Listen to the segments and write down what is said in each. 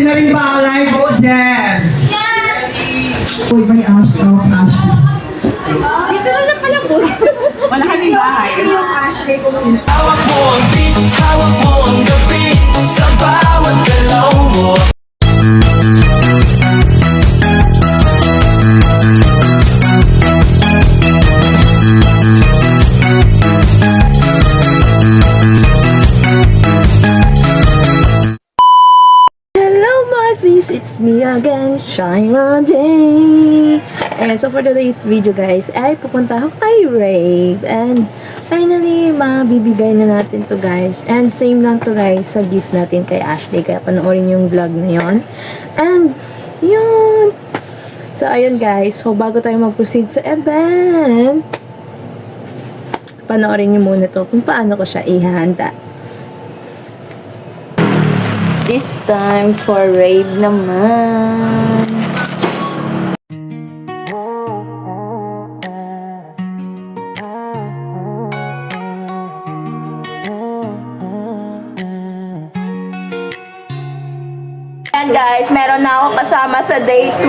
na rin palay, audience. Yes! Uy, may Ashley. Dito na lang pala po. Wala ka din bahay. Yung Ashley kung yun. Hawak mo ang beat, hawak mo ang gabi, sa bawat galaw mo. Hello Mozzies! It's me again, Shaira J. And so for today's video guys, ay pupunta ako kay Rave. And finally, mabibigay na natin to guys. And same lang to guys sa gift natin kay Ashley. Kaya panoorin yung vlog na yon. And yun! So ayun guys, so bago tayo mag-proceed sa event, panoorin nyo muna to kung paano ko siya ihahanda. This time for Rave naman. Ayan guys, meron na ako kasama sa day 2.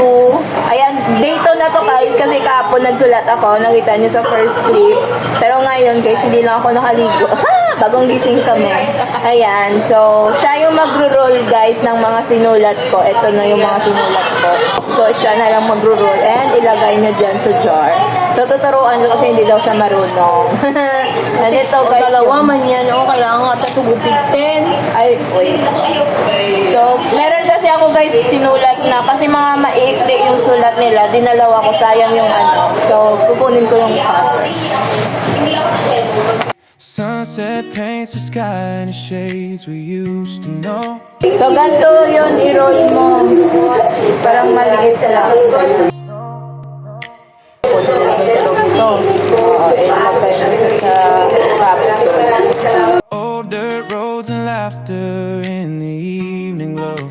Ayan, day 2 na to guys kasi kahapon nagsulat ako. Nakita niyo sa first clip. Pero ngayon guys, hindi lang ako nakaligo. Bagong gising kami. Ayan, so siya yung magro-roll guys ng mga sinulat ko. Ito na yung mga sinulat ko. So siya na lang magro-roll and ilagay niya dyan sa jar. So tuturuan ko kasi hindi daw siya marunong. And ito guys. Dalawa man yan, o. Kailangan nga tasugutin 10. Ay, wait. So, meron kasi ako guys sinulat na kasi mga maiikli yung sulat nila. Dinalawa ko, sayang yung ano. So, kukunin ko yung cover. Sunset paints the sky in the shades we used to know. So, ganito yun, i-roll mo. Parang maliit lang. Ilagay siya sa capsule. Old dirt roads and laughter in the evening glow.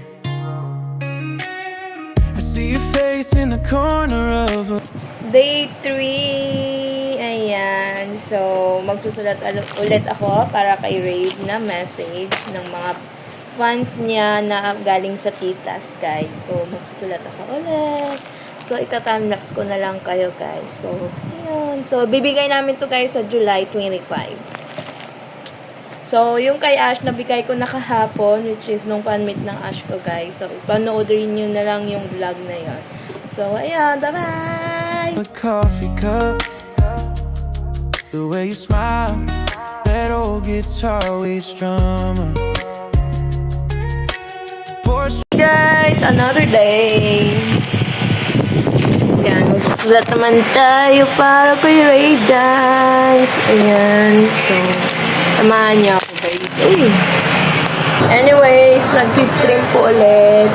I see your face in the corner of a Day 3. Ayan. So, magsusulat ulit ako para kay Rave na message ng mga fans niya na galing sa Tistas, guys. So, magsusulat ako ulit. So, ita-timelapse ko na lang kayo, guys. So, ayan. So, bibigay namin to guys sa July 25. So, yung kay Ash, nabigay ko na kahapon, which is nung fan-meet ng Ash ko, guys. So, panoorin nyo na lang yung vlog na yon. So, ayan. Bye-bye! coffee cup. The way you smile, that old guitar with drama. Hey guys, another day. Ayan, magsusulat naman tayo para kay Ray, guys. Ayan, so, samahan niyo ako, guys. Uy. Anyways, nag-stream po ulit.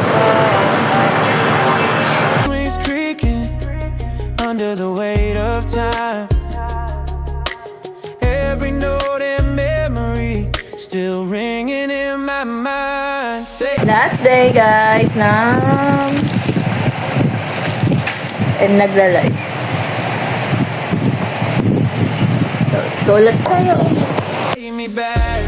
Wings creaking under the weight of time. Every note and memory still ringing in my mind. Last day, guys, and nagla-live. So, sulat tayo. Take me back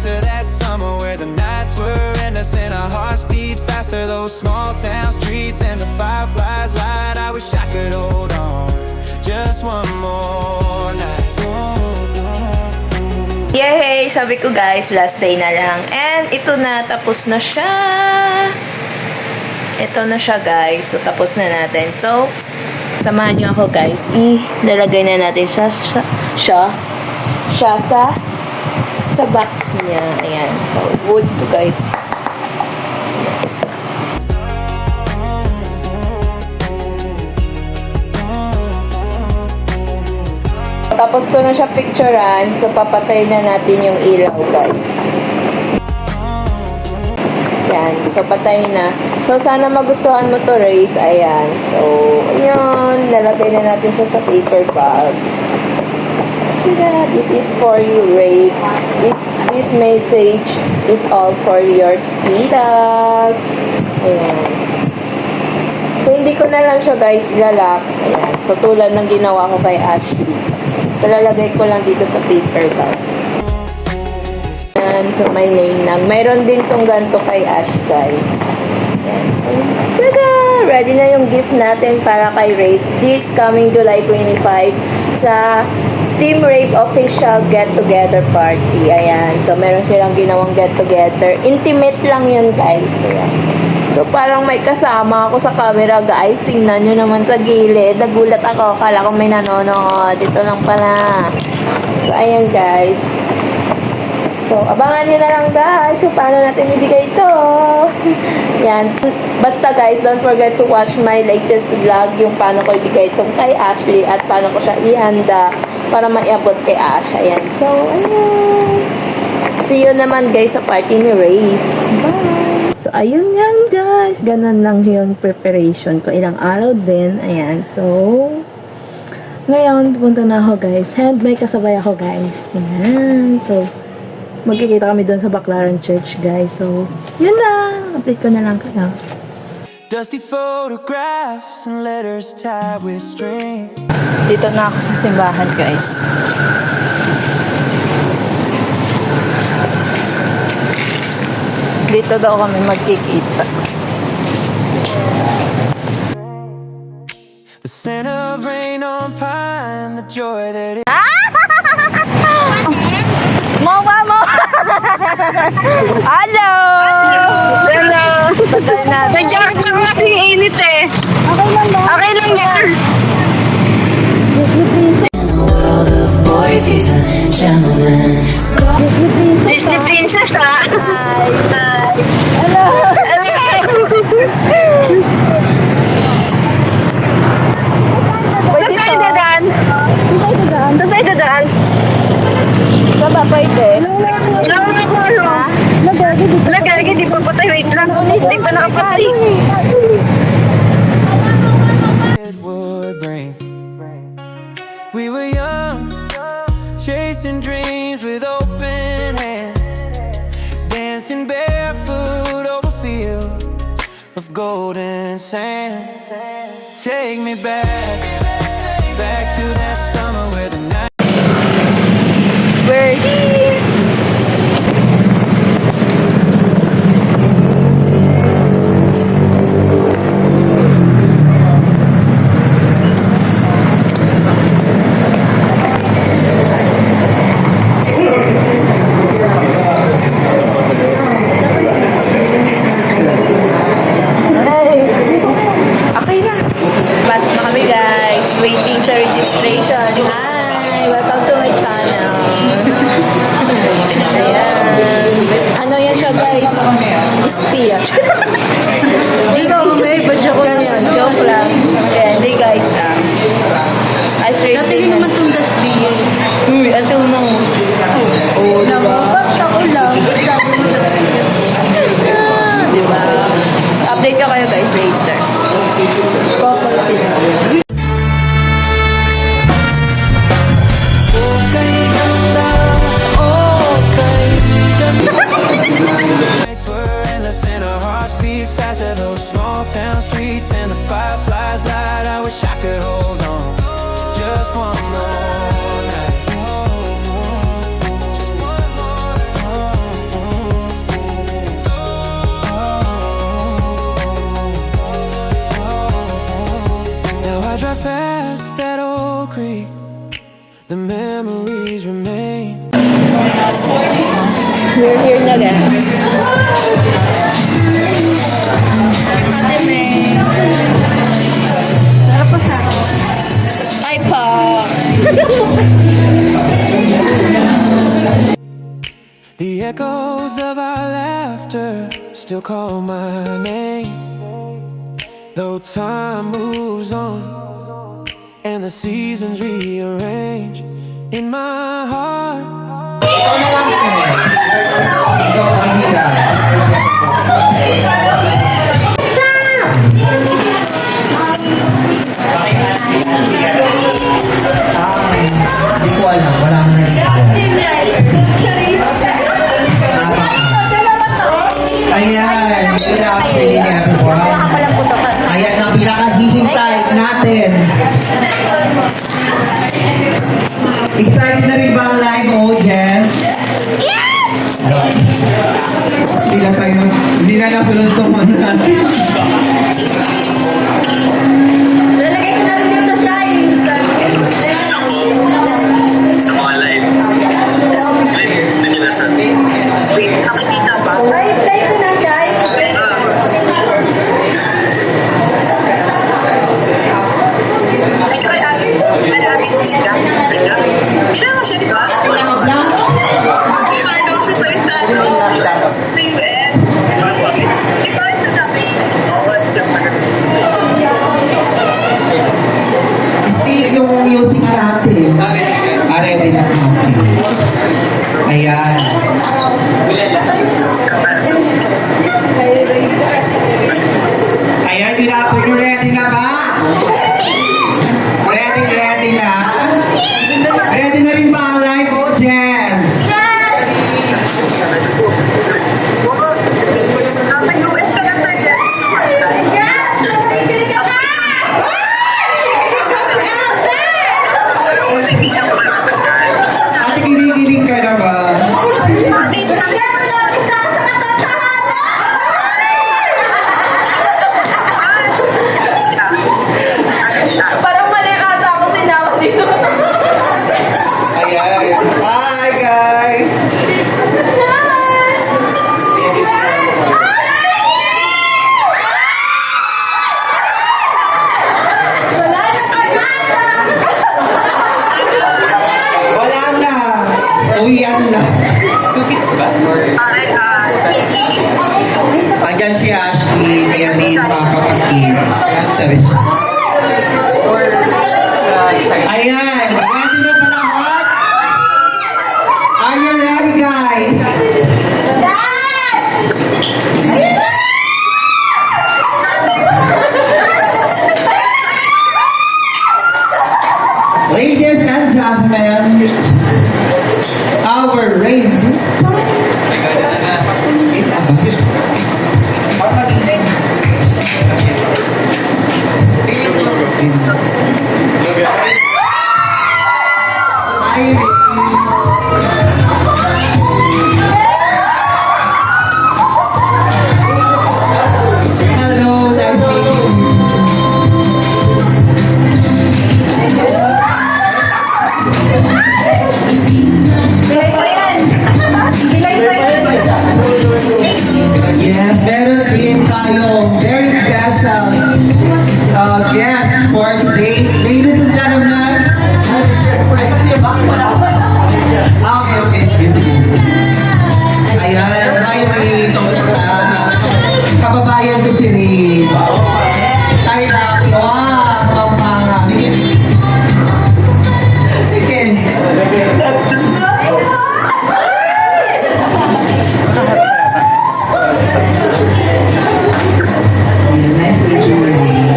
to that summer where the nights were endless and our hearts beat faster. Those small town streets and the fireflies light. I wish I could hold on just one more night. Yay! Sabi ko guys, last day na lang. And ito na, tapos na siya. Ito na siya guys. So, tapos na natin. So, samahan nyo ako guys. Ilalagay na natin siya sa box niya. Ayan. So, wood to guys. Tapos ko na siya picturean, so papatay na natin yung ilaw, guys. Yan, so patay na. So sana magustuhan mo to, Rave. Ayan, so ayun, lalagay na natin siya sa paper bag. Tira, this is for you, Rave. This message is all for your titas. Ayan. So hindi ko na lang siya, guys, ilalak. Ayan, so tulad ng ginawa ko kay Ashley. So, lalagay ko lang dito sa paper bag. dyan sa may lane lang. Mayroon din tong ganito kay Ash, guys. Yan. So, tada! Ready na yung gift natin para kay Rafe. This coming July 25 sa Team Rafe official get-together party. Ayan. So, meron silang ginawang get-together. Intimate lang yun, guys. Ayan. So, parang may kasama ako sa camera, guys. Tingnan nyo naman sa gilid. Nagulat ako. Kala ko may nanonood. Dito lang pala. So, ayan, guys. So, abangan nyo na lang, guys. So, paano natin ibigay ito? Yan. Basta, guys, don't forget to watch my latest vlog. Yung paano ko ibigay itong kay Ashley at paano ko siya ihanda para maiabot kay Ash. Ayan. So, ayan. See you naman, guys, sa party ni Ray. Bye! So, ayun yan, guys. Ganun lang yung preparation ko. Ilang araw din. Ayan. So, ngayon, pupunta na ako, guys. And may kasabay ako, guys. Ayan. So, magkikita kami doon sa Baclaran Church, guys. So, yun lang. Update ko na lang kayo. Dusty photographs and letters tied with string. Dito na ako sa simbahan, guys. Dito daw kami magkikita. The scent of rain on pine, the joy that it Mo! Hello! Hello! Tagal na. Nag-jacket lang kasi init eh. Okay lang yan. Boys, he's a gentleman. Disney Princess ha? Hi! Hello! Saan tayo dadaan? Saan tayo dadaan? Sa ba pwede? Lagagi, di pa patay. Wait lang. Di pa nakapatay. it would bring. We were young, chasing dreams with open hands, dancing barefoot over fields of golden sand. Take me back, back to that summer where the night. We're here! Okay na. Pasok na kami, guys. Waiting sa registration. Hi! Welcome to my channel. Ayan. Ano yan siya, guys? Ispia. Di ko, may badyo ko yan. Joke lang. Ayan, di guys. Ice cream. Natingin naman itong dasbigay. Uy, ato na. Oo, diba? Ba't ako lang? Sabi mo dasbigay. Diba? Update ko kayo, guys, later. Couple sila. Nights were endless and our hearts beat faster. Those small town streets and the fireflies light. I wish I could hold on just one more night. Just one more. Now I drive past that old creek. The memories remain. We're here na, guys. Hi, pa. The echoes of our laughter still call my name. Though time moves on and the seasons rearrange in my heart. Ikaw ang hila. Hindi ko alam. Wala akong nalilito. Ayan. Good afternoon, everyone. Ayan ang pinakahihintay natin. Excited na rin ba ang live audience? Yes! tayo. Hindi na nasunod itong mga natin. Lalagay ko na rin dito siya Sa mga live. Live, naglasan. Wait, nakikita ba? Ay, play ko na siya. Ay, kay ate. Ay, ate tita. Ginawa siya, di ba? Ginawa daw siya sa isa, no? Sa UN. Ikaw yung nagsabi. Oo, siya pa. Steve, yung music natin. Ready na natin. Ayan. Ayan, Miracle, you ready na ba? Ready na? Ready na rin ba ang live audience? May UN ka lang sa UN. Ate, kinikilig ka na ba? Dito na lang siya. Parang mali ata ako sinama dito. Ayan. Hi, guys! Wala na pag-asa. Wala na. Uwian na. Ay, Nikki. Andyan si Ashley, kaya hindi makakapag-give. Charis. Ayan, ready na ba lahat? Are you ready, guys? Ladies and gentlemen, our reign. Hello, David. Bilay ko yan. Bilay ko yan. Yes, meron din tayo very special guest for today. Ladies and gentlemen. Okay. Ayan, hi Ray. Kababayan ko si Ray. Tayo na, Pampanga. Sige. Nice to meet you, Ray.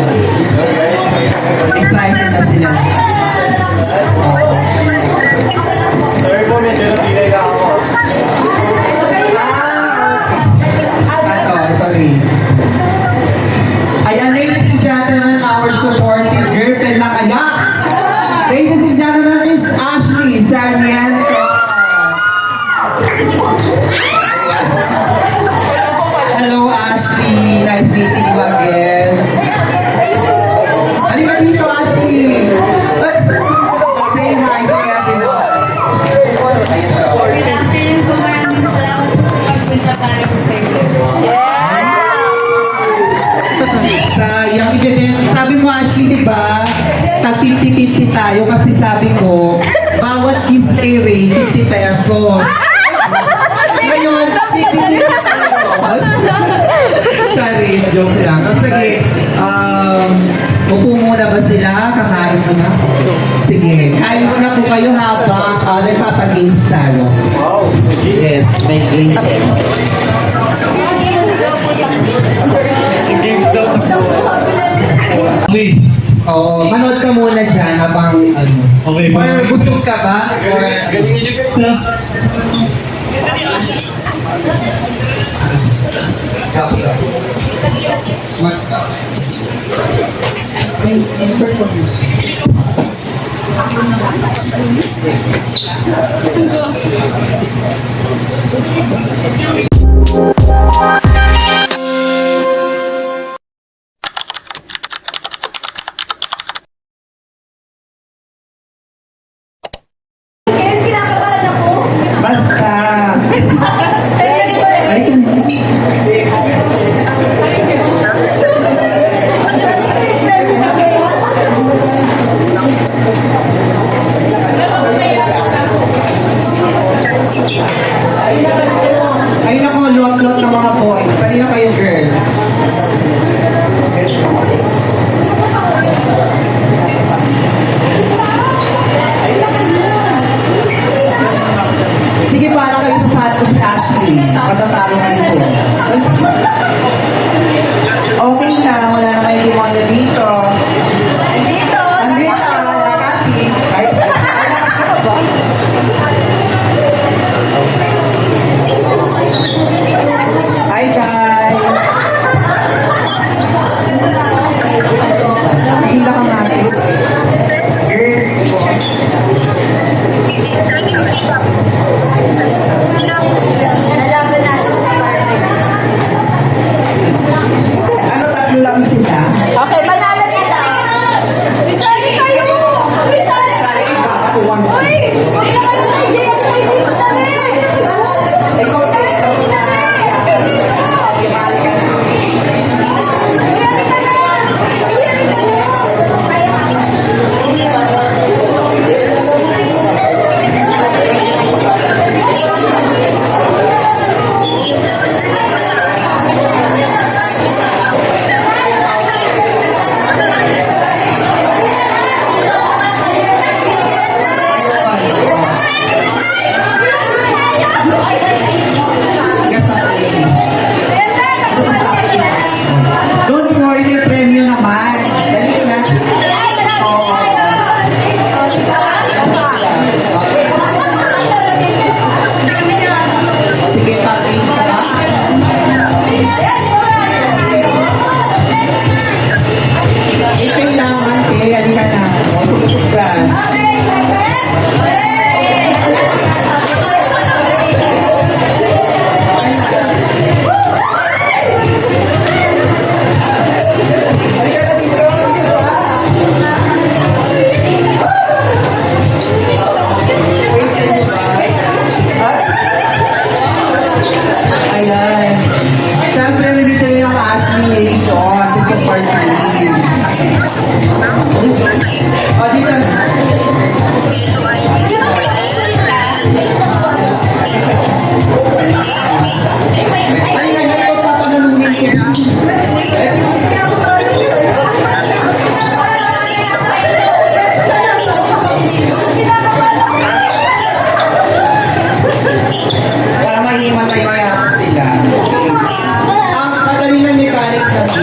Excited na sila. Ito, Ray. Ayan, ladies and gentlemen, our supportive girlfriend na kaya. Ladies and gentlemen, Miss Ashley Sarmiento. Hello, Ashley. Nice meeting you again. Halika dito, Ashley. Say hi to everyone. Sayang, sabi mo, Ashley, di ba? Tag-50-50 tayo kasi sabi ko, bawat kiss kay Ray, 50 pesos. Ngayon, 50 Sorry, joke lang. Sige, upo muna ba sila? Kakain mo na? Sige, kain muna po kayo habang nagpapag-games tayo. Wow! Yes, may games. Games daw. Okay. Oo, manood ka muna dyan habang ano. Okay. Or busog ka ba? Or Thank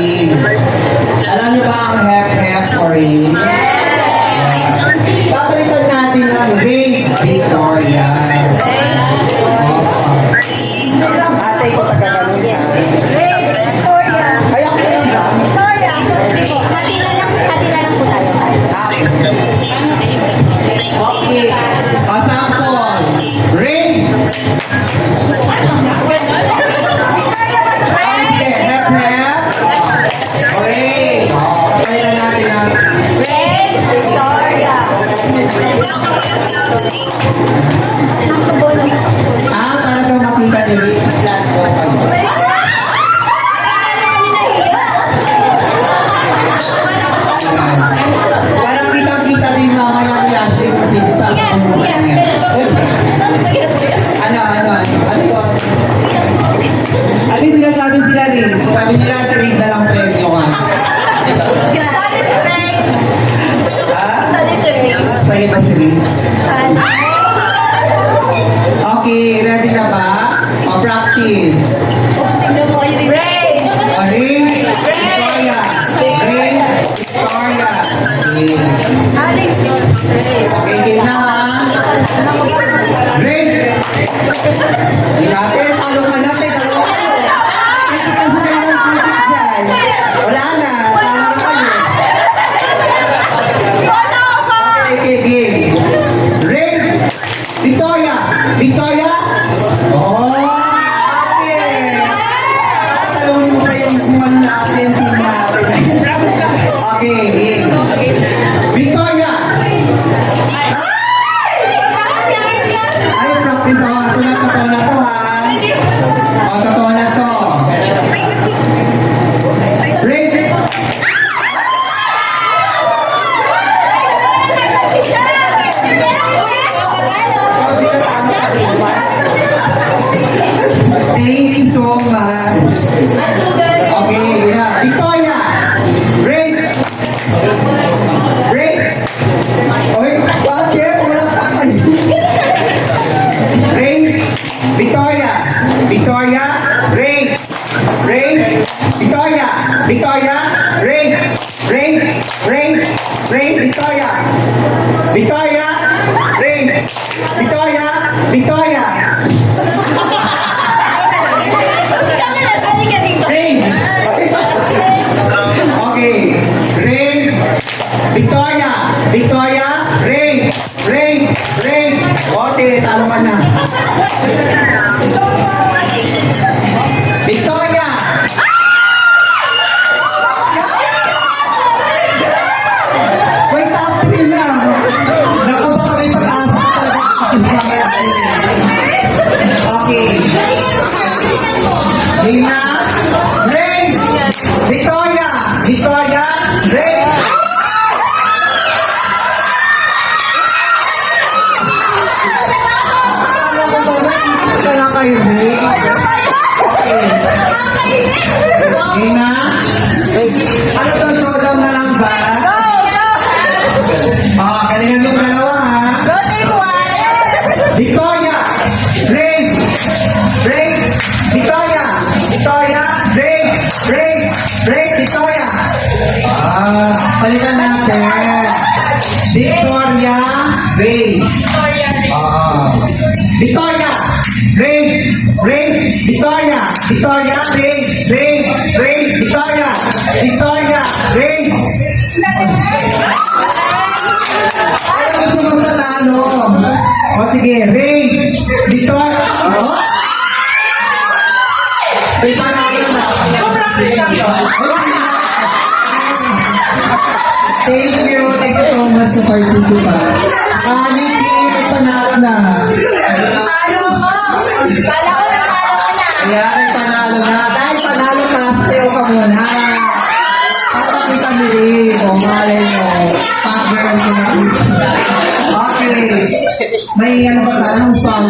Ring. Alam niyo ba ang hep-hep for ring? Papalitan natin ang Ring Victoria. Ate ko taga-ganun yan. Ay, ako lang ba? Hati na lang po tayo. Okay. Sample. Ring. Okay, hep-hep. Okay. Papalitan natin ang para daw makita ni Ring. Plan ko kayo. Parang kitang-kita din mamaya ni Ashley kung sino sa ano niya. Ano to? Ano yung sinasabi sila rin? Sabi nila, trade na lang premyo ka. Sa'yo ba si Rin? Okay, ready na ba? Practice. Ring, Victoria. Ring, Victoria. Okay, game na ha. Ring. Di natin, talo ka natin. Dalawa kayo. Hindi ka sa kanilang critic dyan. Wala na. Talo na kayo. Okay, game. Ring. Victoria. Victoria. Oh, okay. Talunin mo pa yung kung natin yung team natin. Okay, game. Victoria. Ay, practice ako. Totoo na to ha. O, totoo na to. Ring. Thank you so much. Okay, yeah. Victoria. Ring. Ring. Oy, bakit? Wala ka kayo. Ring. Victoria. Victoria. Ring. Ring. Victoria. Victoria. Ring. Ring. Ring. Ring. Victoria. Victoria. Ring. Victoria. Victoria. Ring. Okay. Ring. Victoria. Victoria. Ring. Ring. Ring. Okay, talo ka na. Victoria. Wait, top 3 na. Nakabaka may pag-asa talaga. Okay. Game na. Ring. Victoria. Victoria. Ring. Kaya kayo, Ring. Okay. Game na. Ano to, showdown na lang ba? Galingan yung dalawa ha. Victoria. Ring. Ring. Victoria. Victoria. Ring. Ring. Ring. Victoria. Palitan natin. Victoria. Ring. Victoria. Ring. Ring. Victoria. Victoria. Ring. Ring. Ring. Victoria. Victoria. Ring. Ayaw gusto mong tatalo. O sige, Ring. Victoria. May panalo na. Thank you. Thank you so much sa participant. Nikki, may panalo na. Kaya may panalo na. Dahil panalo ka, sayo ka muna. Para kita nili. O, malay mo. Pag-girl ko na. Okay. May ano ba ka? Anong song?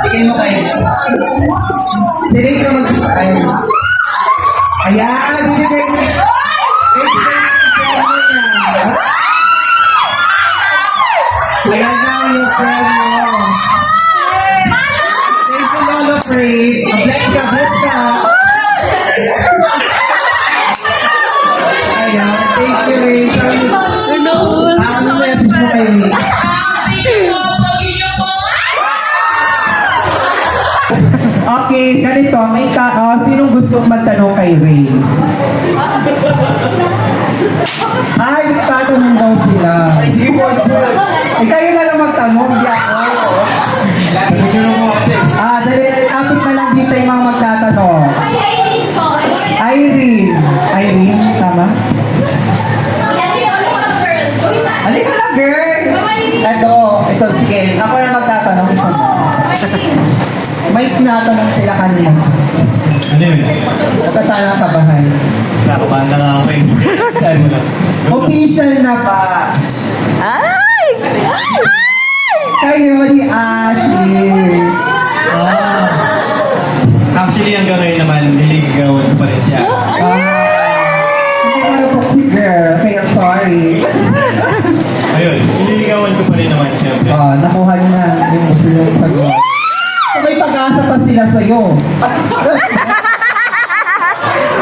Bigay mo kayo. Sige ka mag-ay. Ayan, bibigay mo. Ayan na yung friend mo. Thank you, Lolo Free. Bless ka. Sinong gustong magtanong kay Ray? Ay, tatanong daw sila. Ay, sige po. Kayo na lang magtanong, hindi ako. Dali, tapos na lang dito yung mga magtatanong. Irene po. Irene. Irene, tama? Halika na, girl! Ito, sige. Ako na magtatanong. Isa na. May tinatanong sila kanina. Ano yun? Baka sana kabahan. Nakabahan na nga ako eh. Sabi mo lang. Official na ba? Ay! Kayo ni Ashley. Actually, hanggang ngayon naman, niligawan ko pa rin siya. Hindi ko na si girl, kaya sorry. Ayun, nililigawan ko pa rin naman siya. Nakuha niyo na yung gusto yung pag-o. So, may pag-asa pa sila sa'yo.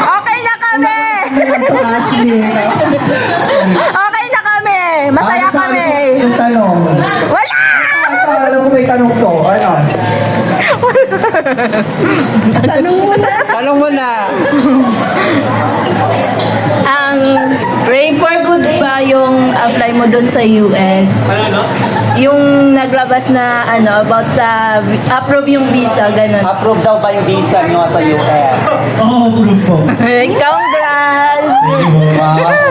Okay na kami! Ngayon to Ashley. Okay na kami! Masaya Ano kami! Yung tanong. Wala! Alam ko may tanong to. Ano? Tanong mo na. Tanong mo na. Ang Ray for Good ba yung apply mo dun sa US? Ano? Yung naglabas na about sa approve yung visa, ganun. Approve daw ba yung visa nyo sa US? Oo, approve po. Congrats! Thank you po.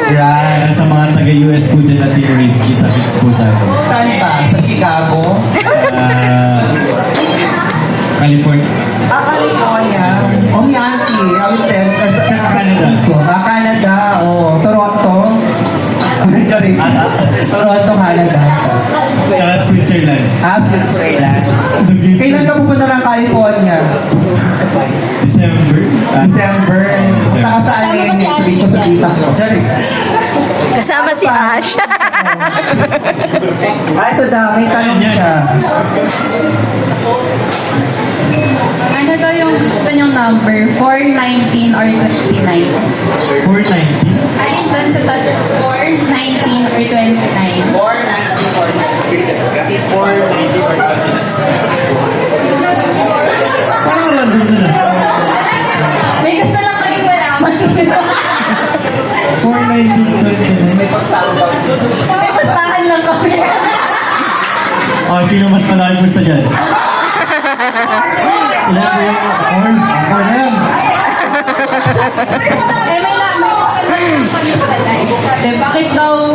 Right. Sa mga taga-US po dyan natin rin, kita-kits po tayo. Saan ba? Sa Chicago? California. California. Miami. I will tell. Sa Canada. Canada. Toronto. Sorry. Toronto, Canada. Sa Switzerland. Switzerland. Kailan ka pupunta ng California? December. December. Saka saan ngayon dito sa tita ko? Charis. Kasama si Ash. Ito daw, may tanong siya. Ano daw yung gusto niyong number? 419 or 29? 490. Ayun doon sa tatlo. 419 or 29? Parang random na lang. May gusto lang kaming malaman. 490. May pustahan lang kami. Sino mas malaki gusto dyan? Ilan po yung corn? Ako na yan. May laman. Bakit daw...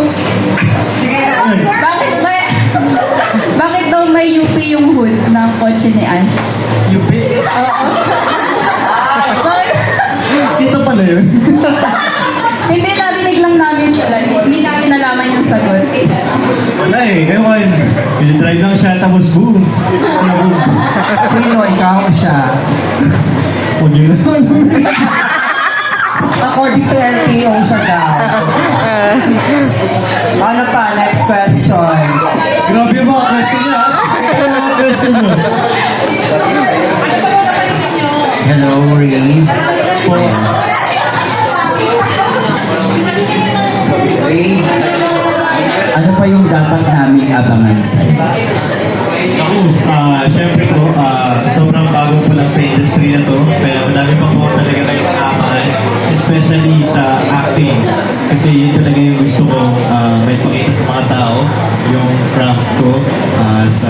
Bakit daw may UP yung hood ng kotse ni Ash? UP? Oo. Bakit? Dito pala yun. Hindi, narinig lang namin sila. Hindi namin nalaman yung sagot. Wala eh. Ewan. Drive lang siya tapos boom. Boom. Sino ikaw siya? Huwag yun. According to LTO siya daw. Ano pa? Next question. Grabe mo. Question niya. Question mo. Hello, Ray. Ray, ano pa yung dapat naming abangan sa'yo? Ako, syempre po, sobrang bago po lang sa industry na to. Kaya madami pa po talaga kayong aabangan. Especially sa acting. Kasi yun talaga yung gusto ko may pakita sa mga tao. Yung craft ko sa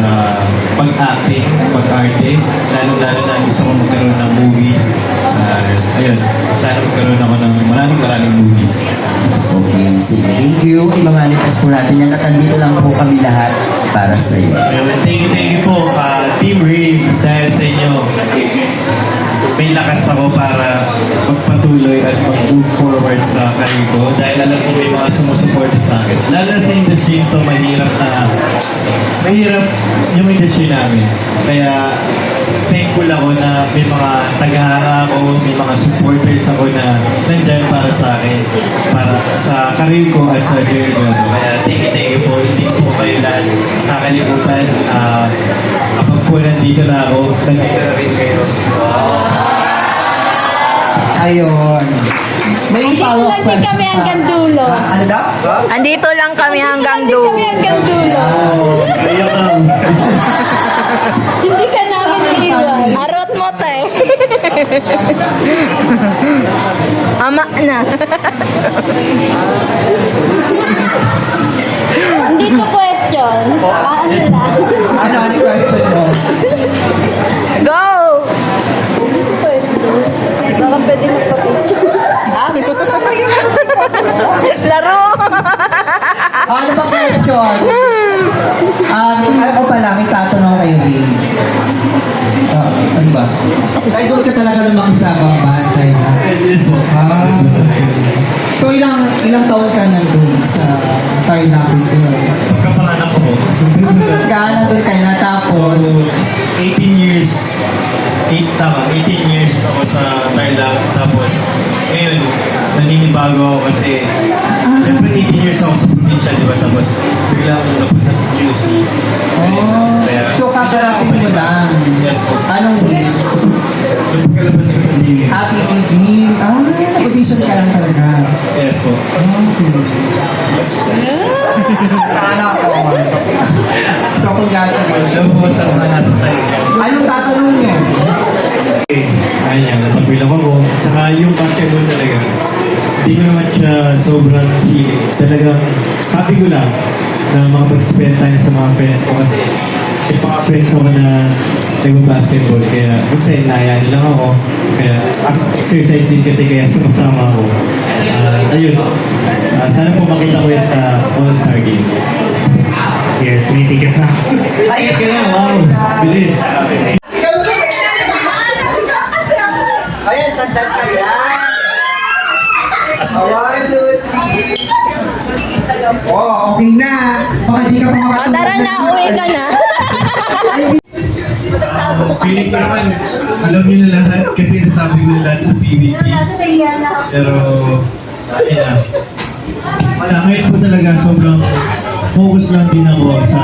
pag-acting, pag-arte. Lalo-lalo na gusto ko magkaroon ng movie. Ayun, sana magkaroon ako ng maraming movies. Okay, sige. Thank you. Imamanifest po natin yan at andito lang po kami lahat para sa iyo. Ayun, thank you po, Team Rave, dahil sa inyo. May lakas ako para magpatuloy at mag-move forward sa career ko dahil alam ko may mga sumusuporta sa akin. Lalo na sa industry ito, mahirap yung industry namin. Kaya thankful ako na may mga tagahanga ako, may mga supporters ako na nandyan para sa akin, para sa career ko at sa career ko. Kaya thank you po. Hindi po kayo lahat nakakalimutan. Kapag po nandito na ako, nandito na rin kayo. Ayun. May follow-up Andito lang din question kami pa. hanggang dulo. Ano daw? Andito lang kami hanggang dulo. Kaya Hindi ka namin iiwan. Arot mo, te. Ama na. Hindi to question. Ano lang? Ano ang question mo? Go! Baka pwede magpa-picture. Laro! Ano ba question? Ano ko pala, may tatanong kayo din. Ano ba? Ay, doon ka talaga lumaki sa Bamban, so, ilang taon ka nandun sa Thailand? Pagkapanganak ko po. Nandun kayo na tapos, 18 years. 18 years ako sa Thailand. Tapos, ngayon, naninibago ako kasi, siyempre 18 years ako sa probinsya, di ba? Tapos, bigla ako napunta sa QC. Kaya, so kakarating mo lang. Yes po. Anong year? Pagkalabas ko ng DVD. Happy Ending. Audition ka lang talaga. Yes po. Sana ako. So, congratulations. Alam po sa mga nasa side. Anong tatanong niyo? Ayun yan, natagbilang ako. Tsaka yung basketball talaga, hindi ko naman siya sobrang hilig. Talagang happy ko lang na makapag-spend time sa mga friends ko kasi may mga friends ako na nag-basketball. Kaya minsan naayahan lang ako. Kaya exercise din kasi kaya sumasama ako. Ayun, sana po makita ko yan sa All-Star Games. Yes, may ticket na. Ay, ticket na, wow. Bilis. Ayan, tandaan ka yan. 1, 2, 3. Oh, okay na. Baka di ka pa makatulog. Tara na, uwi ka na. Feeling ko naman, alam niyo na lahat kasi nasabi ko na lahat sa PBB. Pero, ayun na. Wala, ngayon po talaga sobrang focus lang din ako sa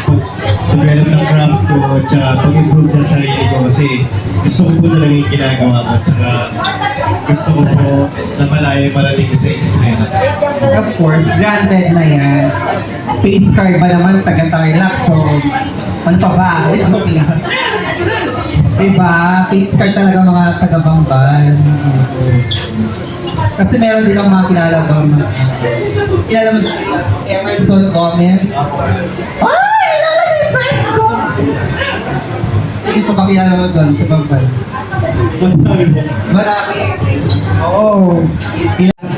pag-develop ng craft ko at saka pag-improve sa sarili ko kasi gusto ko po talaga yung ginagawa ko at saka gusto ko po na malalim ko sa industry na. Of course, granted na yan. Face card ba naman, taga-Tarlac, so ano pa ba? Joke lang. Diba? Face card talaga mga taga-Bamban. Kasi meron din akong mga kilala doon. Kilala mo si Emerson Gomez? Ay! Kilala mo yung friend ko! Hindi ko ba kilala mo doon sa Bamban? Marami. Oo.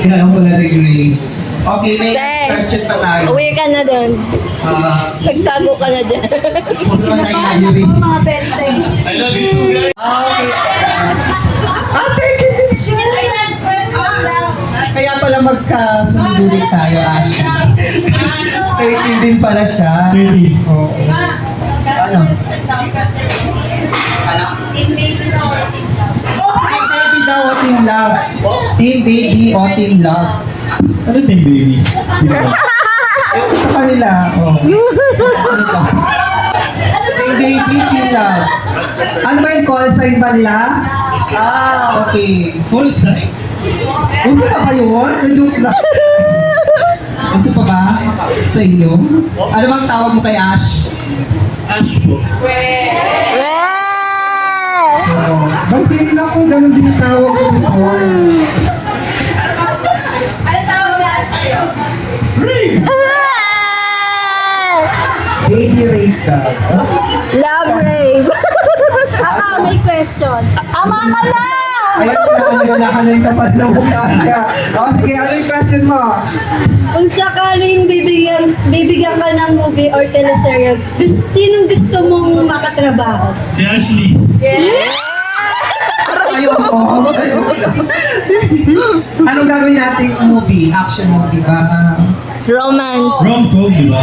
Kilala mo na rin Ray. Okay, may Thanks. question pa tayo. Uwi ka na doon. Nagtago ka na dyan. Mga pente. I love you guys! Okay. 13 din siya. Kaya pala magkasundulit tayo, Ashley. 13 din pala siya. 30. Oo. Ano? Ano? Team Baby daw o Team Love? Team Baby o Team Love? Ano team baby? Di ba? Sa kanila. Oh. Ano to? Team Baby, Team Love. Ano ba yung call sign ba nila? Okay. Full sign. Ano ba kayo? Ayun lang. Ito pa ba? Sa inyo? Ano bang tawag mo kay Ash? Ash po. Oo. Bansin lang ko, ganun din yung tawag ko before. Baby Ray ka. Love rave. May question. Ama ka na! Ayun na yung kapag ng mukha niya. Sige, ano yung question mo? Kung sakaling bibigyan ka ng movie or teleserye, sinong gusto mong makatrabaho? Si Ashley. Ayoko. Anong gagawin nating movie? Action movie ba? Romance. Rom-com, di ba?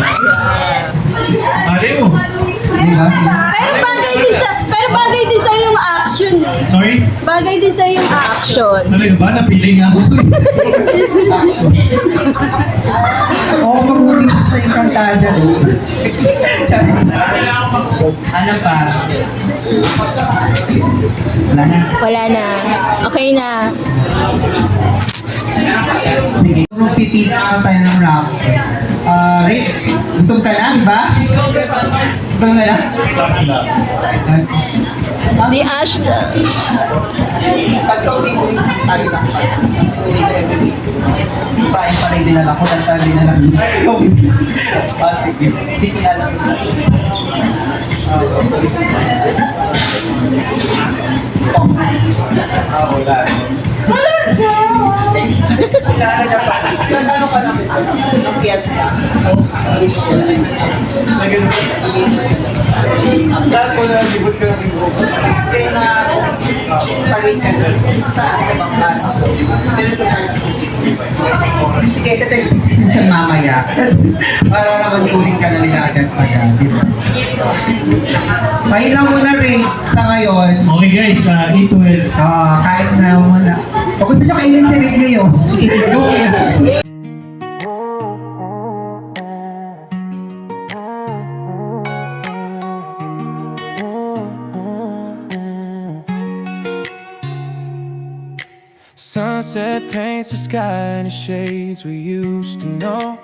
Alay mo. Di ba? Pero bagay din sa yung action eh. Sorry? Bagay din sa yung action. Action. Talaga ba? Napili nga ako. Action. Oo, mag-movie siya sa Encantadia. Ano pa? Wala na. Wala na. Okay na. Sige. Pipili naman tayo ng rap. Rick, gutom ka na, di ba? Gutom ka na? Sabi lang. Si Ash na. Paano pa rin dinala ko, nagtag dinala ko. Hindi kilala ko. Wala. Kilala niya pa. Ano ka namin? Ang kiyat niya. Ang dahil ko na libot ko ng libot. Kaya na pag-ibig sa ibang plano. Sige, tatay mamaya. Para naman kuling ka na agad agad. Kain lang muna rin sa ngayon. Okay guys, eat well. Kain na muna. O gusto nyo kainin si Rick ngayon? Sunset paints the sky in the shades we used to know.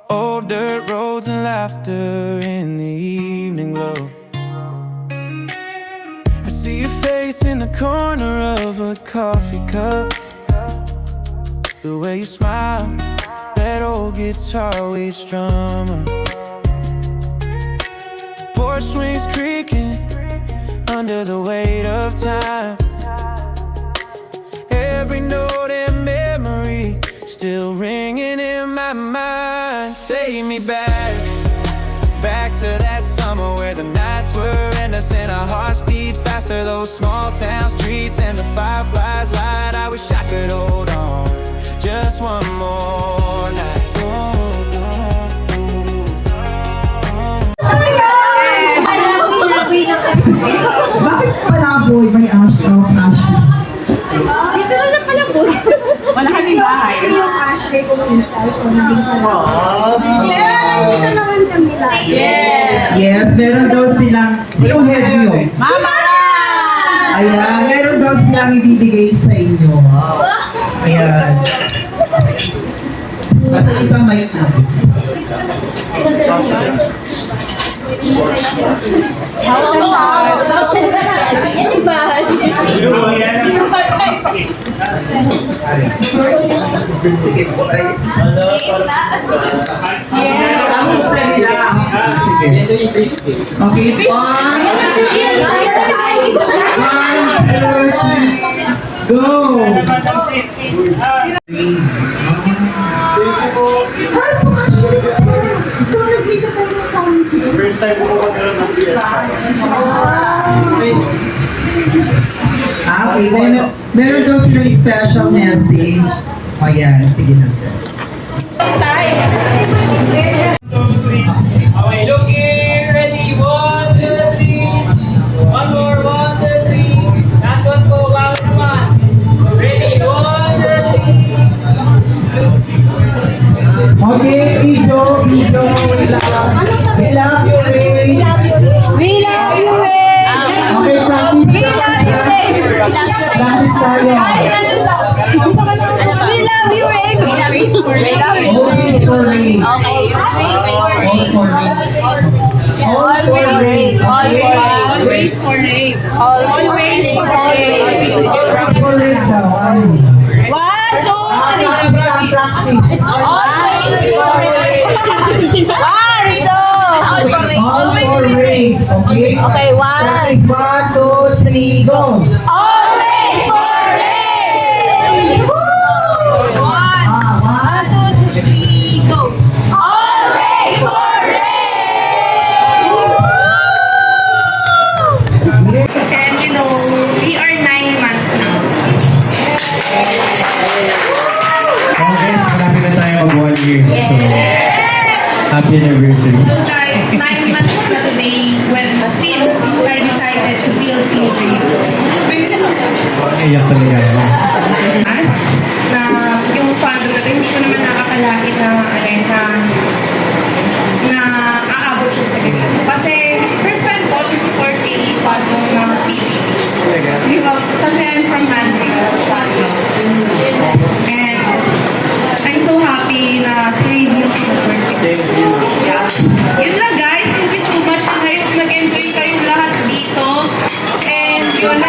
Old dirt roads and laughter in the evening glow. I see your face in the corner of a coffee cup. The way you smile, that old guitar we'd strum. Porch swings creaking under the weight of time. Every note and memory still ringing in my mind. Take me back, back to that summer where the nights were endless and our hearts beat faster. Those small town streets and the fireflies light. I wish I could hold on just one more night. Bakit palaboy? May ashes. Dito na pala po. Wala kami bahay. Kasi yung Ashley commercial, so naging pala. Pero nandito naman kami lahat. Yes, meron daw silang, sinong head nyo? Mama! Ayan, meron daw silang ibibigay sa inyo. Ayan. At isang mic na. Sige po ay. Ang salita. Sige. Okay, one. 1, 2, 3, go! First time ko magkaroon ng Okay, meron daw silang special message. Ayan, sige na. Okay, looking ready. 1, 2, 3. One more. 1, 2, 3. Last one po. Wow naman. Ready. 1, 2, 3. Okay, video. We love you, Ray. We love you, Ray! Okay, practice. Practice tayo. We love you, Ray! All for Ray. Okay. All for Ray. Always for Ray. Always for Ray. All for Ray daw. One, two, Practice. always for Ray. One, two. All for Ray. Okay? Okay, one. Practice. 1, 2, 3, go. Always for Ray! One, 2, 3, go! Always for Ray! And you know, we are 9 months now. Oh guys, malapit na tayo mag 1 year. So, happy anniversary. So guys, 9 months na today when since I decided to build Team Iyak talaga. As na yung fandom na to, hindi ko naman nakakalakit na aabot siya sa ganito. Kasi first time ko to support a fandom ng TV. Kasi I'm from Manila, fandom. And I'm so happy na si Ray Mills support ko. Yeah. Yun lang guys, thank you so much. Ngayon mag-enjoy kayong lahat dito.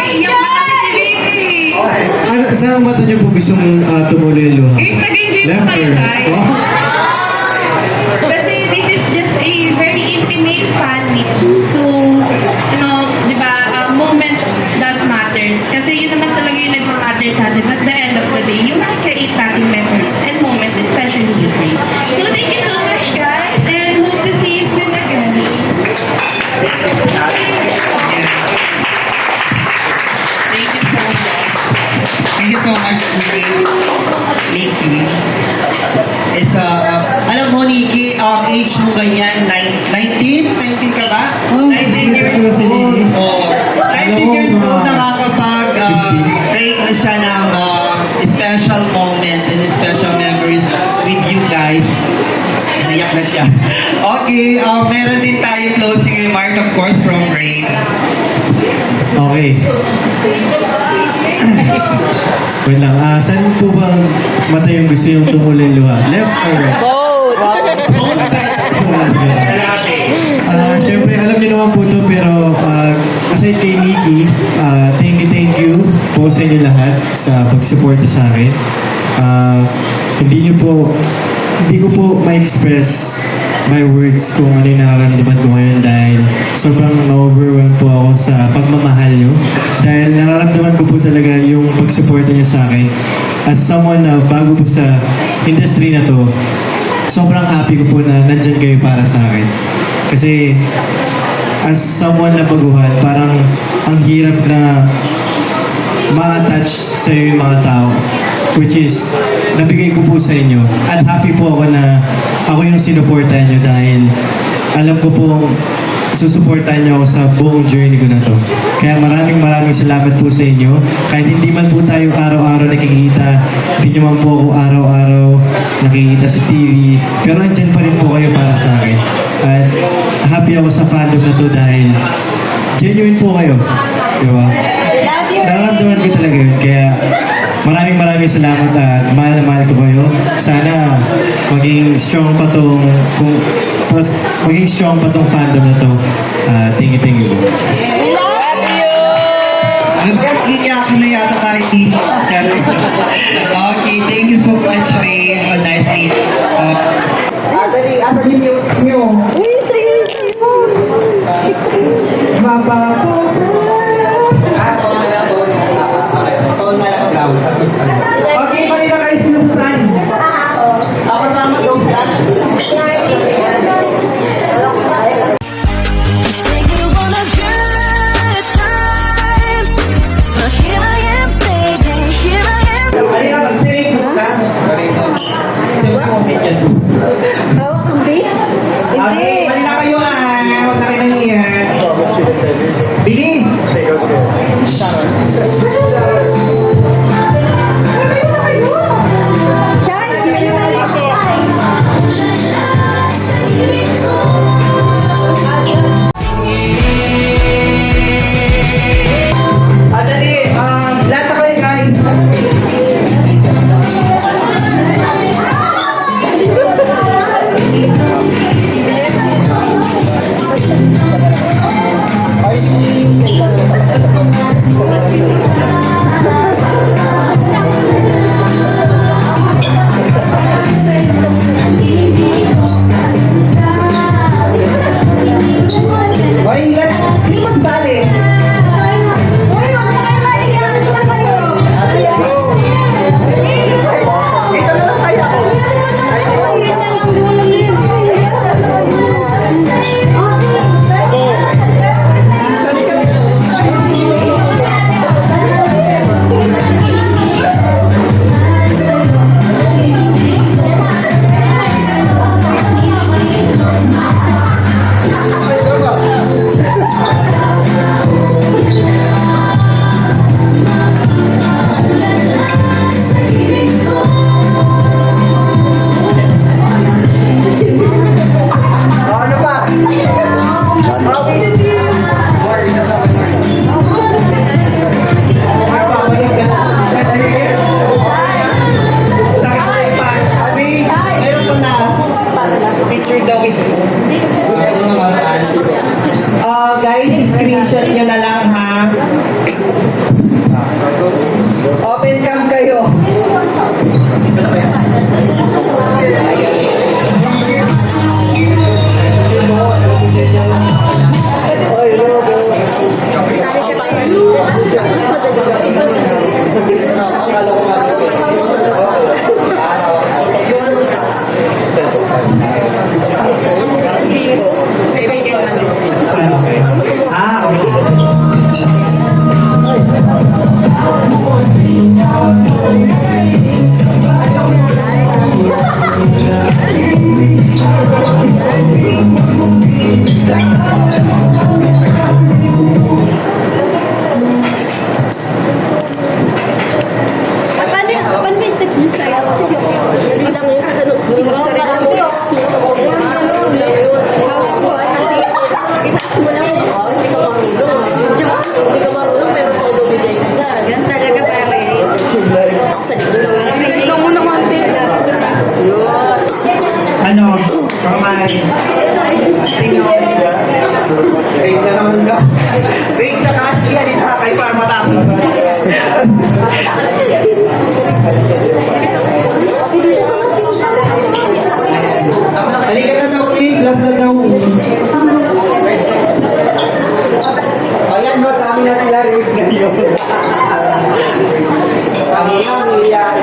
Iyak na kasi si Ricky. Ano, saan ba niyo po gustong tumuloy yung luha? Guys, nag-enjoy po Left kayo, or- guys. Oh. Kasi this is just a very intimate fan meet. So, you know, di ba, moments that matters. Kasi yun naman talaga yung nagmamatter sa atin. At the end of the day, yung nakikreate natin memories and moments, especially you three. So, thank you so much, guys. And hope to see you soon again. Thank you so much, Nikki. It's alam mo, Nikki, age mo ganyan, 19? 19 ka ba? 19 years old. Oh, 19 years old nakakapag-create na siya ng special moment and special memories with you guys. Naiyak na siya. Okay, meron din tayo closing remark, of course, from Rain. Okay. Wait lang, saan po ba mata yung gusto yung tumuloy yung luha? Left or right? Siyempre, alam niyo naman po to, pero aside kay Nikki, thank you po sa inyo lahat sa pag-suporta sa akin. Hindi ko po ma-express my words kung ano yung nararamdaman ko ngayon dahil sobrang na-overwhelm po ako sa pagmamahal nyo. Dahil nararamdaman ko po talaga yung pag-suporta nyo sa akin. As someone na bago po sa industry na to, sobrang happy ko po na nandyan kayo para sa akin. Kasi as someone na baguhan, parang ang hirap na ma-attach sa yung mga tao, which is nabigay ko po sa inyo. At happy po ako na ako yung sinuportahan nyo dahil alam ko po susuportahan nyo ako sa buong journey ko na to. Kaya maraming salamat po sa inyo. Kahit hindi man po tayo araw-araw nakikita, hindi nyo man po ako araw-araw nakikita sa TV, pero andyan pa rin po kayo para sa akin. At happy ako sa fandom na to dahil genuine po kayo. Diba? Nararamdaman ko talaga yun. Kaya maraming salamat at mahal na mahal ko kayo. Sana maging strong pa tong fandom na to. Thank you. Iiyak na yata tayo dito. Okay, thank you so much, Ray. Have a nice day. Adali music nyo. Baba po. Okay, kanina kayo sinusan. Kasama daw si Ashley. Kanina mag-sirip mo ka? Hawak ang beat? Okay, kanina kayo huwag na kayo nangyayari. Bilis! Rate na naman ka. Rate tsaka Ashley, alin ha kayo para matapos. Halika na sa uli, glass na daw. Ayan ba, kami na sila rate ngayon. Kami ang iyak.